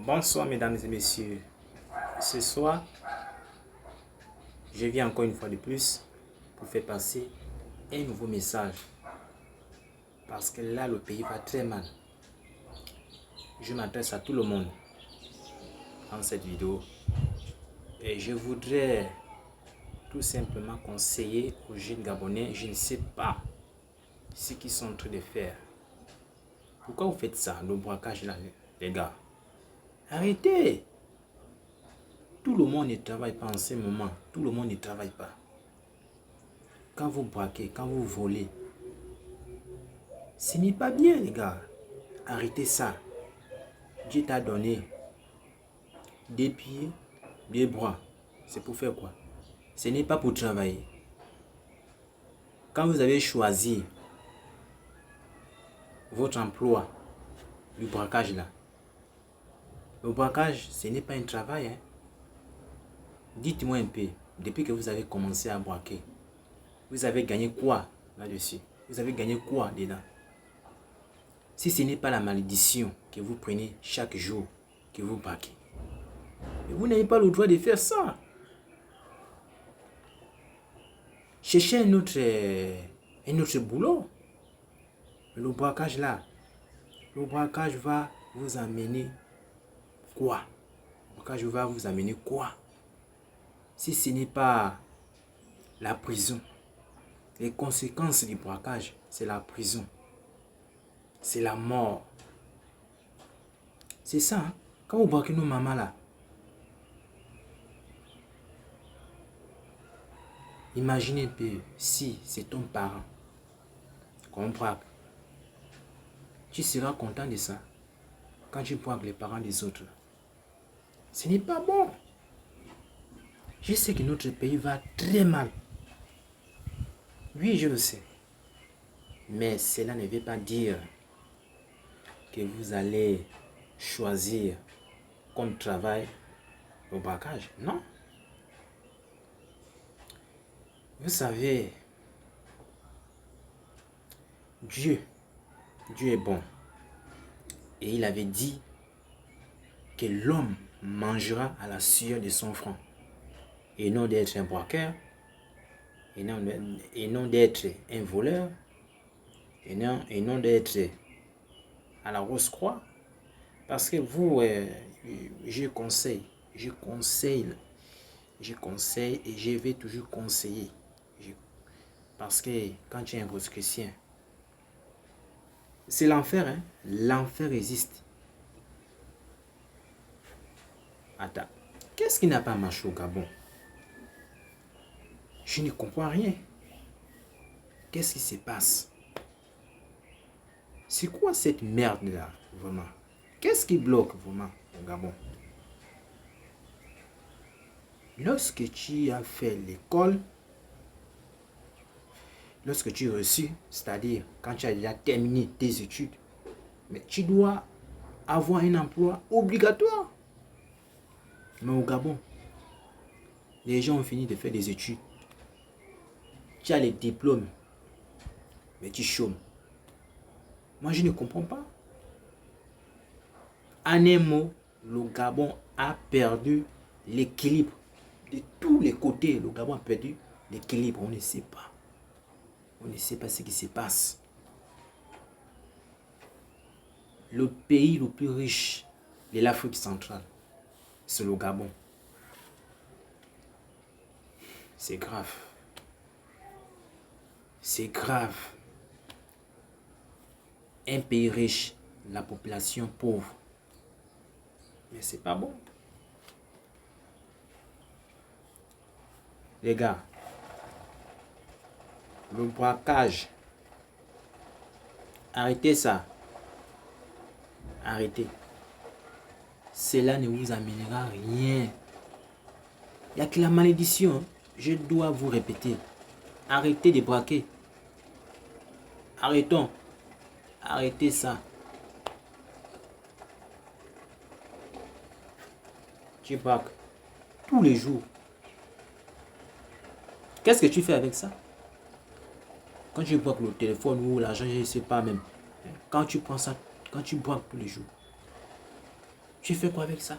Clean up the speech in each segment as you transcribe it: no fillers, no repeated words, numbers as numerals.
Bonsoir mesdames et messieurs. Ce soir, je viens encore une fois de plus pour faire passer un nouveau message. Parce que là, le pays va très mal. Je m'adresse à tout le monde dans cette vidéo. Et je voudrais tout simplement conseiller aux jeunes Gabonais, je ne sais pas ce qu'ils sont en train de faire. Pourquoi vous faites ça, le braquage là, les gars? Arrêtez! Tout le monde ne travaille pas en ce moment. Tout le monde ne travaille pas. Quand vous braquez, quand vous volez, ce n'est pas bien, les gars. Arrêtez ça. Dieu t'a donné 2 pieds, 2 bras. C'est pour faire quoi? Ce n'est pas pour travailler. Quand vous avez choisi votre emploi, le braquage là, le braquage, ce n'est pas un travail. Hein? Dites-moi un peu, depuis que vous avez commencé à braquer, vous avez gagné quoi là-dessus? Vous avez gagné quoi dedans? Si ce n'est pas la malédiction que vous prenez chaque jour que vous braquez, vous n'avez pas le droit de faire ça. Cherchez un autre boulot. Le braquage là, le braquage va vous amener quoi? Le braquage va vous amener quoi? Si ce n'est pas la prison, les conséquences du braquage, c'est la prison. C'est la mort. C'est ça, hein? Quand vous braquez nos mamans là, imaginez un peu si c'est ton parent qu'on braque. Tu seras content de ça quand tu braques les parents des autres. Ce n'est pas bon. Je sais que notre pays va très mal. Oui, je le sais. Mais cela ne veut pas dire que vous allez choisir comme travail le braquage. Non. Vous savez, Dieu est bon. Et il avait dit que l'homme mangera à la sueur de son front. Et non d'être un braqueur, et non d'être un voleur, et non d'être à la Rose-Croix. Parce que vous, je conseille et je vais toujours conseiller. Parce que quand tu es un Rose-Chrétien, c'est l'enfer, hein? L'enfer existe. Attends, qu'est-ce qui n'a pas marché au Gabon? Je ne comprends rien. Qu'est-ce qui se passe? C'est quoi cette merde-là, vraiment? Qu'est-ce qui bloque vraiment au Gabon? Lorsque tu as fait l'école, lorsque tu es reçu, c'est-à-dire quand tu as déjà terminé tes études, mais tu dois avoir un emploi obligatoire. Mais au Gabon, les gens ont fini de faire des études. Tu as les diplômes, mais tu chômes. Moi, je ne comprends pas. En un mot, le Gabon a perdu l'équilibre. De tous les côtés, le Gabon a perdu l'équilibre. On ne sait pas. On ne sait pas ce qui se passe. Le pays le plus riche de l'Afrique centrale, c'est le Gabon. C'est grave. C'est grave. Un pays riche, la population pauvre. Mais c'est pas bon. Les gars, le braquage, arrêtez ça. Arrêtez. Cela ne vous amènera rien. Il n'y a que la malédiction. Je dois vous répéter. Arrêtez de braquer. Arrêtons. Arrêtez ça. Tu braques tous les jours. Qu'est-ce que tu fais avec ça? Quand tu braques le téléphone ou l'argent, je ne sais pas même. Quand tu prends ça, quand tu braques tous les jours, Tu fais quoi avec ça?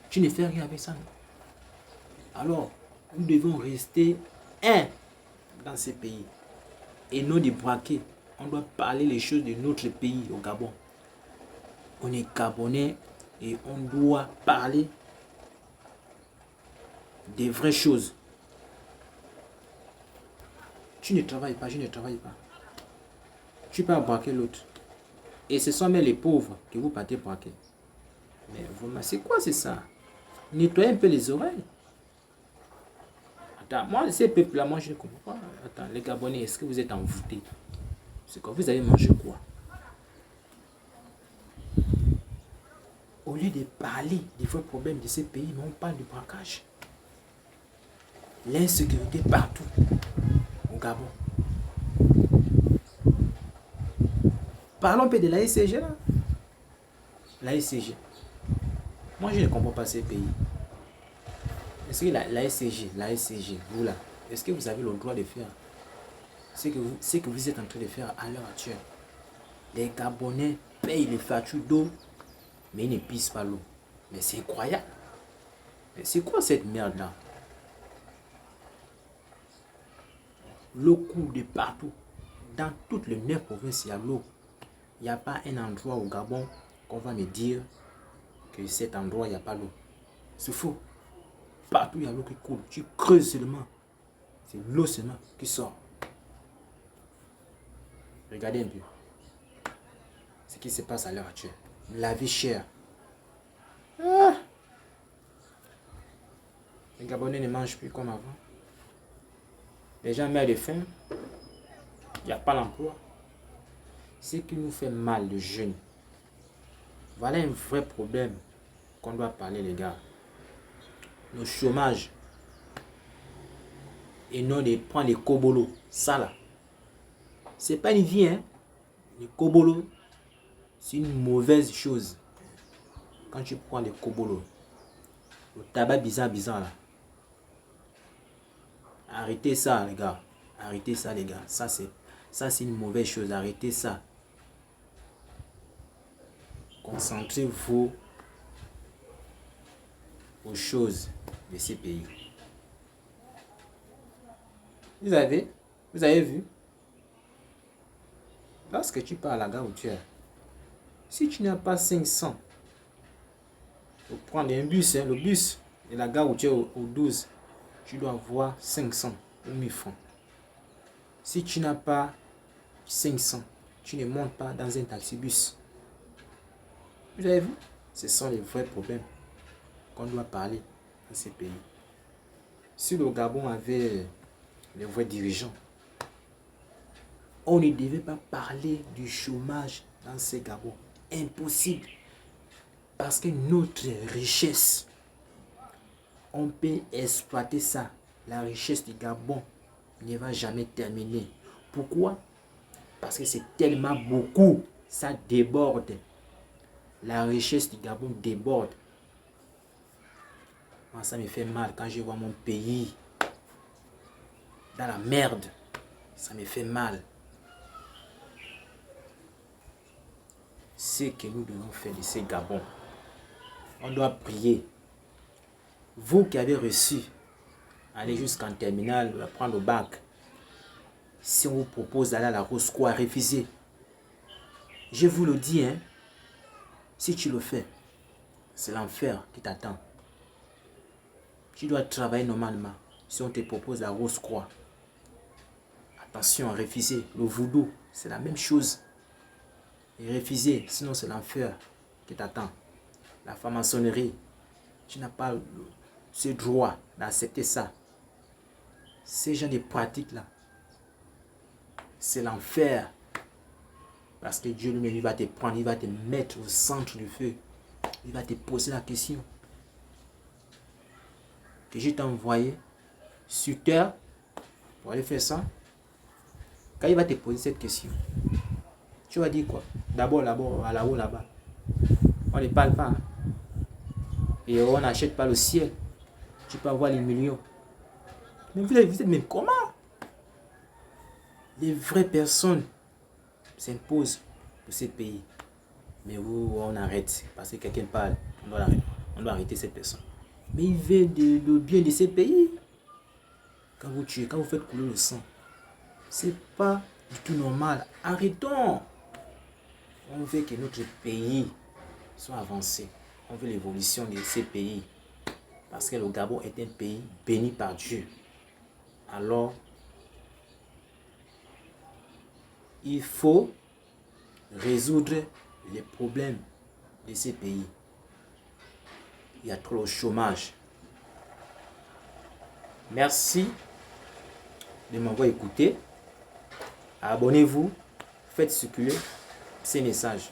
Tu ne fais rien avec ça, non? Alors, nous devons rester un dans ces pays et non de braquer. On doit parler les choses de notre pays au Gabon. On est Gabonais et on doit parler des vraies choses. Tu ne travailles pas, je ne travaille pas. Tu peux braquer l'autre. Et ce sont même les pauvres que vous partez braquer. Mais vraiment, c'est quoi c'est ça? Nettoyez un peu les oreilles. Attends, moi, ces peuples-là, moi, je ne comprends pas. Attends, les Gabonais, est-ce que vous êtes envoûtés? C'est quoi? Vous avez mangé quoi? Au lieu de parler des vrais problèmes de ces pays, mais on parle du braquage. L'insécurité partout au Gabon. Parlons un peu de la SCG là. La SCG. Moi, je ne comprends pas ces pays. Est-ce que la SCG, vous là, est-ce que vous avez le droit de faire ce que vous êtes en train de faire à l'heure actuelle? Les Gabonais payent les factures d'eau, mais ils ne pissent pas l'eau. Mais c'est incroyable. Mais c'est quoi cette merde là? L'eau coule de partout. Dans toutes les 9 provinces, il y a l'eau. Il n'y a pas un endroit au Gabon qu'on va me dire que cet endroit, il n'y a pas l'eau. C'est faux. Partout, il y a l'eau qui coule. Tu creuses seulement. C'est l'eau seulement qui sort. Regardez un peu ce qui se passe à l'heure actuelle. La vie chère. Les Gabonais ne mangent plus comme avant. Les gens meurent de faim. Il n'y a pas d'emploi. Ce qui nous fait mal, de jeunes. Voilà un vrai problème qu'on doit parler, les gars. Le chômage. Et non de prendre les kobolos. Ça là. C'est pas une vie, hein. Les kobolos, c'est une mauvaise chose. Quand tu prends les kobolos. Le tabac bizarre là. Arrêtez ça, les gars. Arrêtez ça, les gars. Ça, c'est une mauvaise chose. Arrêtez ça. Concentrez-vous aux choses de ces pays. Vous avez vu? Lorsque tu pars à la gare routière, si tu n'as pas 500, pour prendre un bus, hein, le bus de la gare routière au 12, tu dois avoir 500 ou 1000 francs. Si tu n'as pas 500, tu ne montes pas dans un taxi-bus. Vous avez vu? Ce sont les vrais problèmes qu'on doit parler dans ces pays. Si le Gabon avait les vrais dirigeants, on ne devait pas parler du chômage dans ces Gabon. Impossible. Parce que notre richesse, on peut exploiter ça. La richesse du Gabon ne va jamais terminer. Pourquoi? Parce que c'est tellement beaucoup. Ça déborde. La richesse du Gabon déborde. Moi, ça me fait mal quand je vois mon pays dans la merde. Ça me fait mal. Ce que nous devons faire de ces Gabons, on doit prier. Vous qui avez reçu, allez jusqu'en terminale, prendre le bac. Si on vous propose d'aller à la Roscoe, refusez. Je vous le dis, hein, si tu le fais, c'est l'enfer qui t'attend. Tu dois travailler normalement. Si on te propose la Rose-Croix, attention, refuser. Le voodoo, c'est la même chose. Et refuser, sinon c'est l'enfer qui t'attend. La franc-maçonnerie, tu n'as pas ce droit d'accepter ça. Ces gens de pratiques là, c'est l'enfer. Parce que Dieu lui-même, il va te prendre, il va te mettre au centre du feu. Il va te poser la question. Que je t'ai envoyé sur terre pour aller faire ça. Quand il va te poser cette question, tu vas dire quoi? D'abord, là-haut, là-bas. On ne parle pas. Hein? Et on n'achète pas le ciel. Tu peux avoir les millions. Mais vous êtes même comment? Les vraies personnes s'imposent pour ces pays. Mais on arrête parce que quelqu'un parle. On doit arrêter cette personne. Mais il veut le bien de ces pays. Quand vous tuez, quand vous faites couler le sang, c'est pas du tout normal. Arrêtons. On veut que notre pays soit avancé. On veut l'évolution de ces pays. Parce que le Gabon est un pays béni par Dieu. Alors, il faut résoudre les problèmes de ces pays. Il y a trop de chômage. Merci de m'avoir écouté. Abonnez-vous. Faites circuler ces messages.